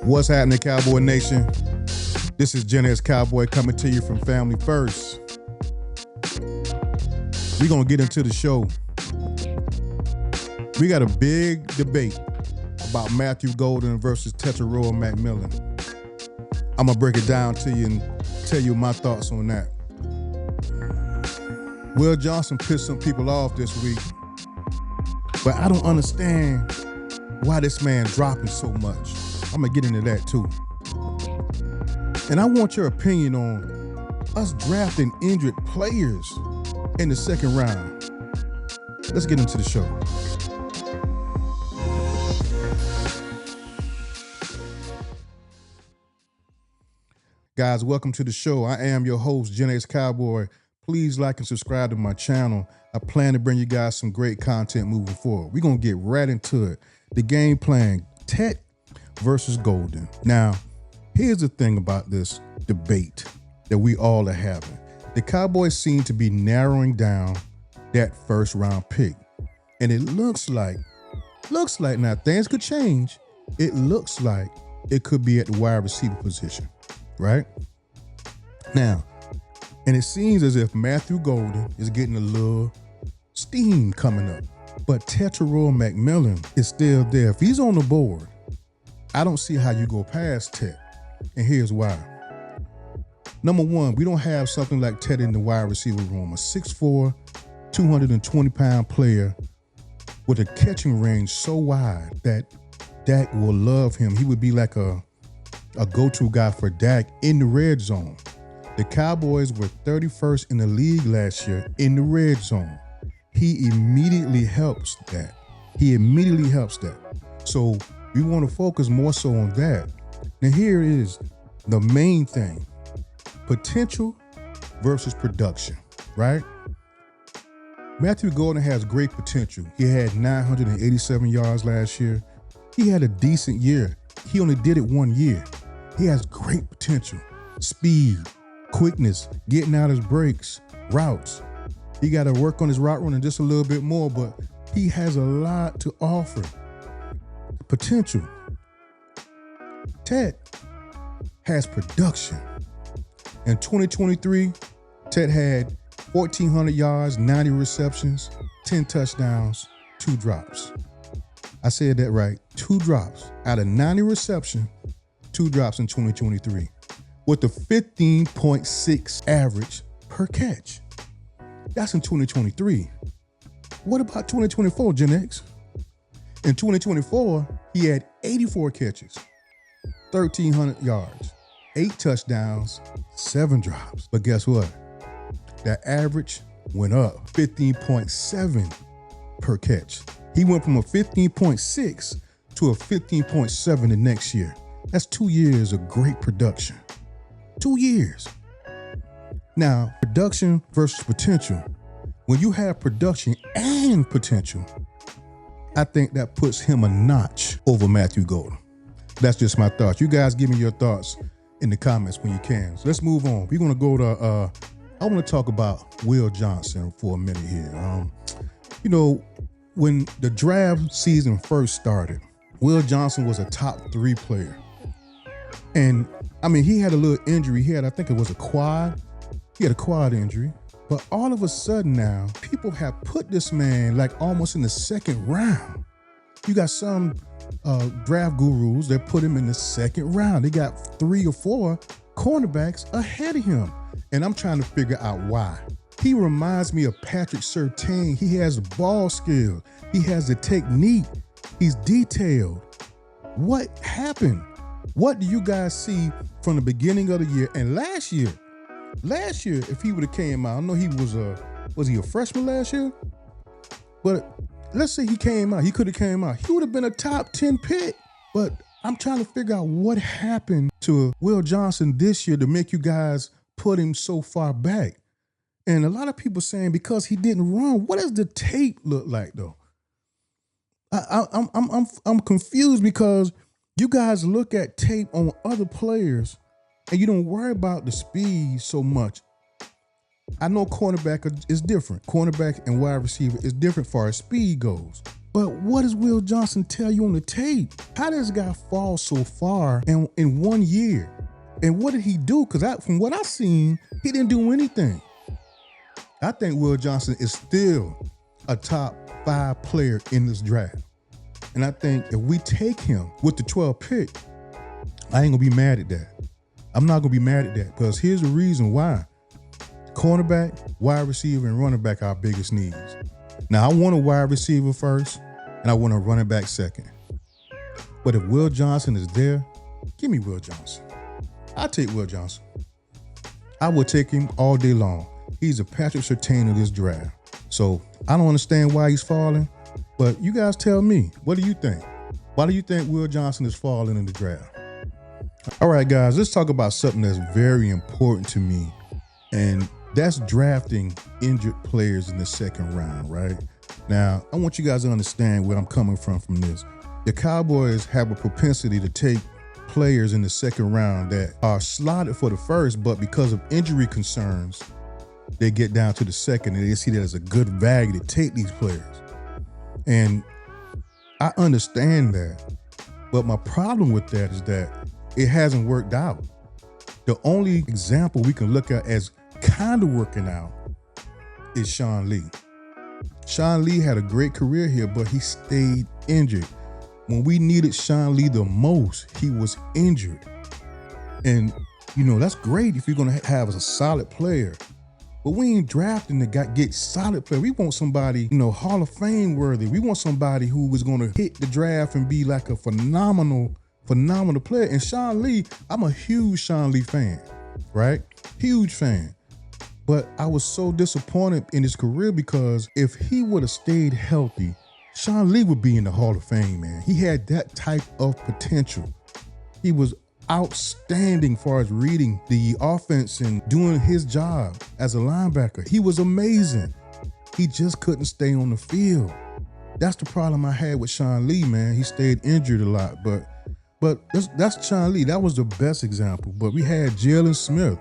What's happening, Cowboy Nation? This is GenX Cowboy coming to you from Family First. We're going to get into the show. We got a big debate about Matthew Golden versus Tetairoa McMillan. I'm going to break it down to you and tell you my thoughts on that. Will Johnson pissed some people off this week, but I don't understand why this man dropping so much. I'm going to get into that too. And I want your opinion on us drafting injured players in the second round. Let's get into the show. Guys, welcome to the show. I am your host, GenX Cowboy. Please like and subscribe to my channel. I plan to bring you guys some great content moving forward. We're going to get right into it. The game plan, Tet versus Golden. Now, here's the thing about this debate that we all are having. The Cowboys seem to be narrowing down that first round pick. And it looks like now things could change. It looks like it could be at the wide receiver position, right? Now, and it seems as if Matthew Golden is getting a little steam coming up. But Tetairoa McMillan is still there. If he's on the board, I don't see how you go past Tet. And here's why. Number one, we don't have something like Tet in the wide receiver room. A 6'4", 220-pound player with a catching range so wide that Dak will love him. He would be like a go-to guy for Dak in the red zone. The Cowboys were 31st in the league last year in the red zone. He immediately helps that. So we want to focus more so on that. Now here is the main thing. Potential versus production, right? Matthew Golden has great potential. He had 987 yards last year. He had a decent year. He only did it 1 year. He has great potential. Speed, quickness, getting out his breaks, routes. He got to work on his route running just a little bit more, but he has a lot to offer. Potential. Tet has production. In 2023, Tet had 1,400 yards, 90 receptions, 10 touchdowns, 2 drops. I said that right. 2 drops. Out of 90 receptions, 2 drops in 2023 with a 15.6 average per catch. That's in 2023. What about 2024, GenX? In 2024, he had 84 catches, 1,300 yards, 8 touchdowns, 7 drops. But guess what? That average went up, 15.7 per catch. He went from a 15.6 to a 15.7 the next year. That's 2 years of great production. 2 years. Now, production versus potential. When you have production and potential, I think that puts him a notch over Matthew Golden. That's just my thoughts. You guys give me your thoughts in the comments when you can. So let's move on. We're going to go to, I want to talk about Will Johnson for a minute here. When the draft season first started, Will Johnson was a top 3 player. And he had a little injury. I think it was a quad. He had a quad injury. But all of a sudden now, people have put this man like almost in the second round. You got some draft gurus that put him in the second round. They got 3 or 4 cornerbacks ahead of him. And I'm trying to figure out why. He reminds me of Patrick Surtain. He has the ball skill. He has the technique. He's detailed. What happened? What do you guys see from the beginning of the year? And last year, if he would have came out, I know he was he a freshman last year? But let's say he came out, he could have came out. He would have been a top 10 pick. But I'm trying to figure out what happened to Will Johnson this year to make you guys put him so far back. And a lot of people saying because he didn't run. What does the tape look like though? I'm confused because you guys look at tape on other players and you don't worry about the speed so much. I know cornerback is different. Cornerback and wide receiver is different as far as speed goes. But what does Will Johnson tell you on the tape? How does this guy fall so far in 1 year? And what did he do? Because from what I seen, he didn't do anything. I think Will Johnson is still a top 5 player in this draft. And I think if we take him with the 12th pick, I ain't gonna be mad at that. I'm not gonna be mad at that because here's the reason why. Cornerback, wide receiver, and running back are our biggest needs. Now, I want a wide receiver first, and I want a running back second. But if Will Johnson is there, give me Will Johnson. I'll take Will Johnson. I will take him all day long. He's a Patrick Surtain of this draft. So I don't understand why he's falling, but you guys tell me, what do you think? Why do you think Will Johnson is falling in the draft? All right, guys, let's talk about something that's very important to me, and that's drafting injured players in the second round, right? Now, I want you guys to understand where I'm coming from this. The Cowboys have a propensity to take players in the second round that are slotted for the first, but because of injury concerns, they get down to the second and they see that as a good value to take these players. And I understand that, but my problem with that is that it hasn't worked out. The only example we can look at as kind of working out is Sean Lee. Sean Lee had a great career here, but he stayed injured. When we needed Sean Lee the most, he was injured. And, that's great if you're going to have a solid player. But we ain't drafting to get solid player. We want somebody, Hall of Fame worthy. We want somebody who was going to hit the draft and be like a phenomenal player. And Sean Lee, I'm a huge Sean Lee fan, right? Huge fan. But I was so disappointed in his career because if he would have stayed healthy, Sean Lee would be in the Hall of Fame, man. He had that type of potential. He was outstanding as far as reading the offense and doing his job as a linebacker. He was amazing. He just couldn't stay on the field. That's the problem I had with Sean Lee, man. He stayed injured a lot, but that's Sean Lee. That was the best example. But we had Jalen Smith.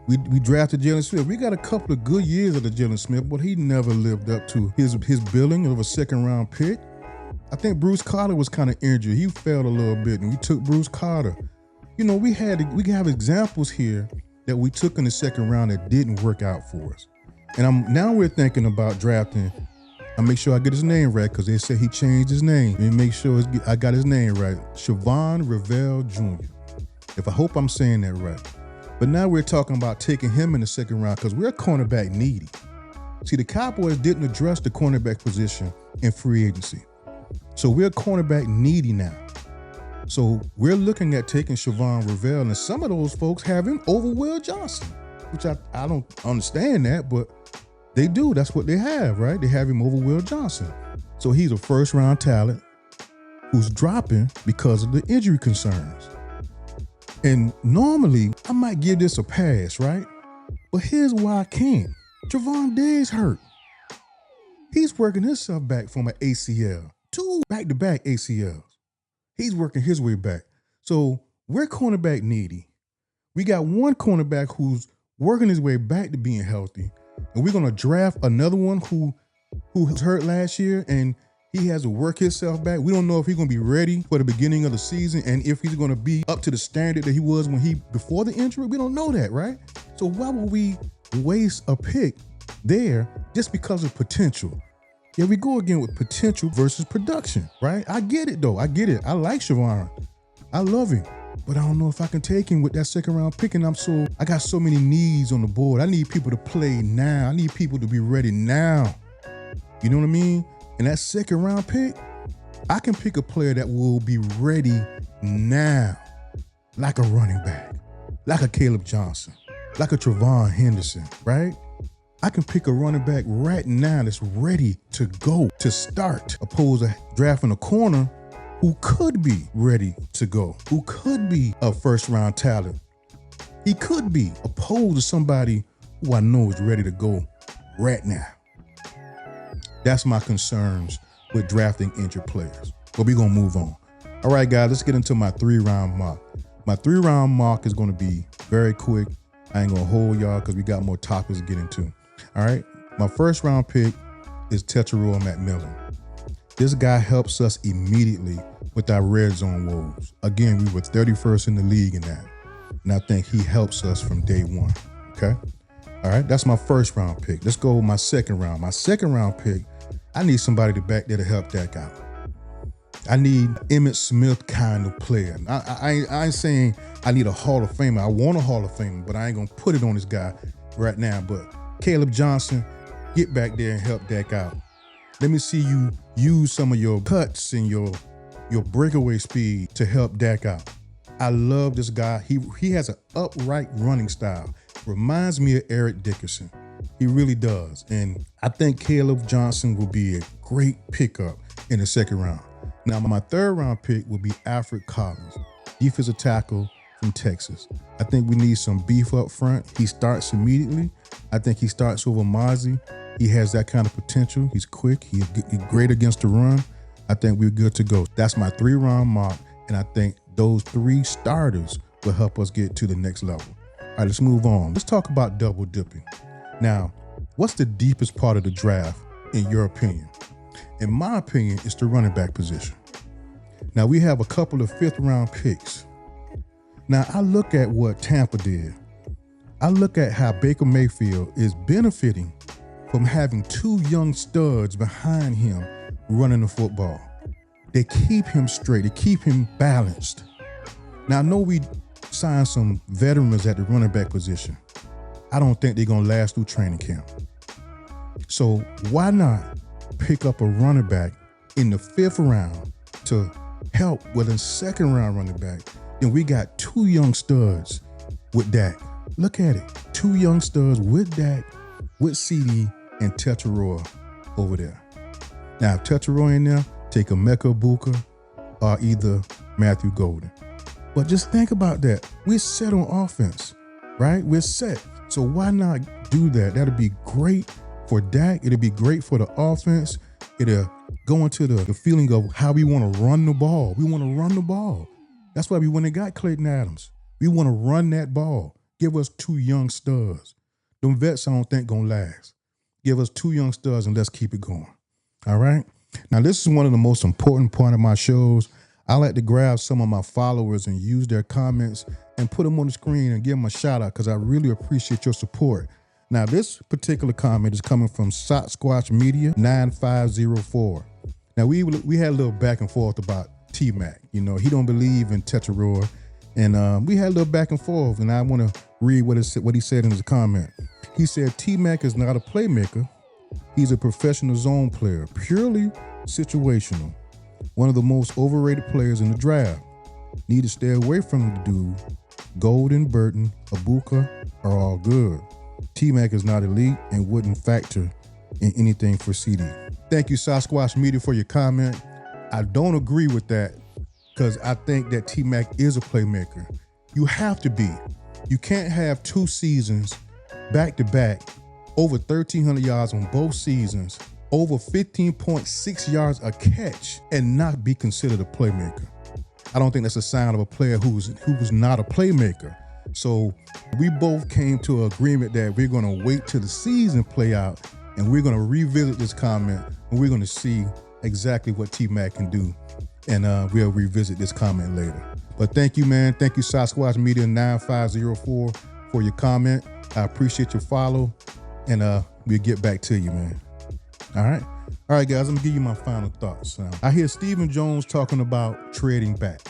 We drafted Jalen Smith. We got a couple of good years of the Jalen Smith, but he never lived up to his billing of a second-round pick. I think Bruce Carter was kind of injured. He failed a little bit, and we took Bruce Carter. We have examples here that we took in the second round that didn't work out for us. And now we're thinking about drafting. I make sure I get his name right because they said he changed his name. And make sure I got his name right. Siobhan Revell Jr. I hope I'm saying that right. But now we're talking about taking him in the second round because we're cornerback needy. See, the Cowboys didn't address the cornerback position in free agency. So we're cornerback needy now. So we're looking at taking Siobhan Revell, and some of those folks have him over Will Johnson, which I don't understand that, but they do. That's what they have, right? They have him over Will Johnson. So he's a first-round talent who's dropping because of the injury concerns. And normally, I might give this a pass, right? But here's why I can't. Trevon Diggs hurt. He's working himself back from an ACL. 2 back-to-back ACLs. He's working his way back. So we're cornerback needy. We got one cornerback who's working his way back to being healthy. And we're going to draft another one who was hurt last year, and he has to work himself back. We don't know if he's going to be ready for the beginning of the season and if he's going to be up to the standard that he was before the injury. We don't know that, right? So why would we waste a pick there just because of potential? Yeah, we go again with potential versus production, right? I get it, though. I get it. I like Siobhan. I love him. But I don't know if I can take him with that second-round pick, and I got so many needs on the board. I need people to play now. I need people to be ready now. You know what I mean? And that second-round pick, I can pick a player that will be ready now, like a running back, like a Caleb Johnson, like a Trevon Henderson, right? I can pick a running back right now that's ready to go, to start, opposed to drafting a corner who could be ready to go, who could be a first-round talent. He could be, opposed to somebody who I know is ready to go right now. That's my concerns with drafting injured players. But we're going to move on. All right, guys, let's get into my 3-round mock. My 3-round mock is going to be very quick. I ain't going to hold y'all because we got more topics to get into. All right, my first-round pick is Tetairoa McMillan. This guy helps us immediately with our red zone woes. Again, we were 31st in the league in that. And I think he helps us from day one, okay? All right, that's my first round pick. Let's go with my second round. My second round pick, I need somebody to back there to help Dak out. I need Emmitt Smith kind of player. I ain't saying I need a Hall of Famer. I want a Hall of Famer, but I ain't gonna put it on this guy right now. But Caleb Johnson, get back there and help Dak out. Let me see you use some of your cuts and your breakaway speed to help Dak out. I love this guy. He has an upright running style. Reminds me of Eric Dickerson. He really does. And I think Caleb Johnson will be a great pickup in the second round. Now, my third round pick will be Alfred Collins, defensive tackle from Texas. I think we need some beef up front. He starts immediately. I think he starts over Mozzie. He has that kind of potential. He's quick. He's great against the run. I think we're good to go. That's my 3-round mark, and I think those 3 starters will help us get to the next level. All right, let's move on. Let's talk about double dipping. Now, what's the deepest part of the draft, in your opinion? In my opinion, it's the running back position. Now, we have a couple of 5th-round picks. Now, I look at what Tampa did. I look at how Baker Mayfield is benefiting from having 2 young studs behind him running the football. They keep him straight. They keep him balanced. Now, I know we signed some veterans at the running back position. I don't think they're going to last through training camp. So why not pick up a running back in the 5th round to help with a second-round running back? Then we got 2 young studs with Dak. Look at it. 2 young studs with Dak, with CD, and Teteroy over there. Now, if Teteroy in there, take Emeka Egbuka or either Matthew Golden. But just think about that. We're set on offense, right? We're set. So why not do that? That'll be great for Dak. It'll be great for the offense. It'll go into the feeling of how we want to run the ball. We want to run the ball. That's why we went and got Clayton Adams. We want to run that ball. Give us 2 young studs. Them vets I don't think gonna last. Give us 2 young studs and let's keep it going. All right? Now, this is one of the most important part of my shows. I like to grab some of my followers and use their comments and put them on the screen and give them a shout out because I really appreciate your support. Now, this particular comment is coming from Sasquatch Media 9504. Now, we had a little back and forth about T-Mac. You know, he don't believe in Teteroy. And we had a little back and forth, and I want to read what he said in his comment. He said, T-Mac is not a playmaker. He's a professional zone player, purely situational. One of the most overrated players in the draft. Need to stay away from the dude. Golden, Burton, Egbuka are all good. T-Mac is not elite and wouldn't factor in anything for CD. Thank you, Sasquatch Media, for your comment. I don't agree with that because I think that T-Mac is a playmaker. You have to be. You can't have 2 seasons back-to-back, over 1,300 yards on both seasons, over 15.6 yards a catch, and not be considered a playmaker. I don't think that's a sign of a player who's not a playmaker. So we both came to an agreement that we're going to wait till the season play out, and we're going to revisit this comment, and we're going to see exactly what T-Mac can do, and we'll revisit this comment later. But thank you, man. Thank you, Sasquatch Media 9504, for your comment. I appreciate your follow, and we'll get back to you, man. All right, guys. I'm gonna give you my final thoughts. I hear Stephen Jones talking about trading back,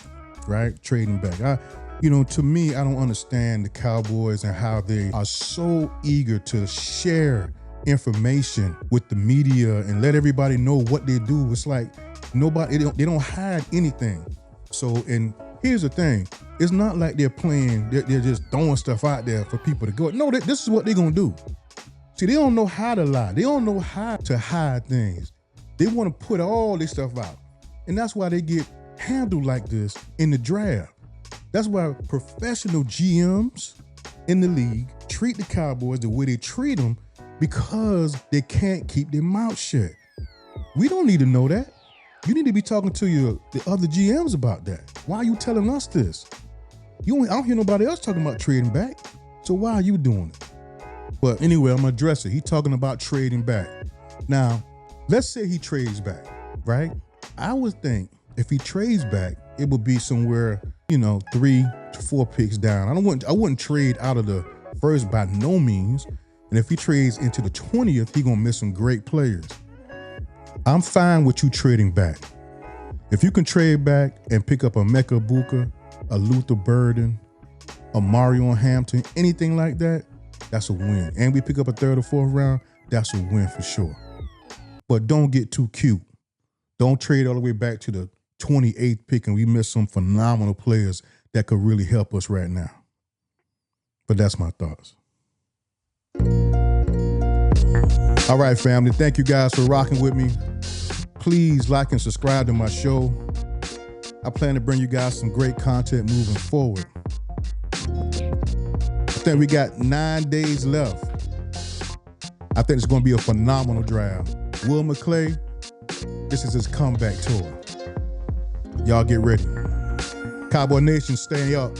right? Trading back. To me, I don't understand the Cowboys and how they are so eager to share information with the media and let everybody know what they do. It's like they don't hide anything. So, and here's the thing. It's not like they're just throwing stuff out there for people to go. No, this is what they're going to do. See, they don't know how to lie. They don't know how to hide things. They want to put all this stuff out. And that's why they get handled like this in the draft. That's why professional GMs in the league treat the Cowboys the way they treat them because they can't keep their mouth shut. We don't need to know that. You need to be talking to the other GMs about that. Why are you telling us this? I don't hear nobody else talking about trading back. So why are you doing it? But anyway, I'm going to address it. He's talking about trading back. Now, let's say he trades back. right? I would think if he trades back, it would be somewhere, 3 to 4 picks down. I wouldn't trade out of the first by no means. And if he trades into the 20th, he gonna miss some great players. I'm fine with you trading back. If you can trade back and pick up a Mecca Buka, a Luther Burden, a Mario Hampton, anything like that, that's a win. And we pick up a 3rd or 4th round, that's a win for sure. But don't get too cute. Don't trade all the way back to the 28th pick and we miss some phenomenal players that could really help us right now. But that's my thoughts. All right, family. Thank you guys for rocking with me. Please like and subscribe to my show. I plan to bring you guys some great content moving forward. I think we got 9 days left. I think it's going to be a phenomenal draft. Will McClay, this is his comeback tour. Y'all get ready. Cowboy Nation, stay up.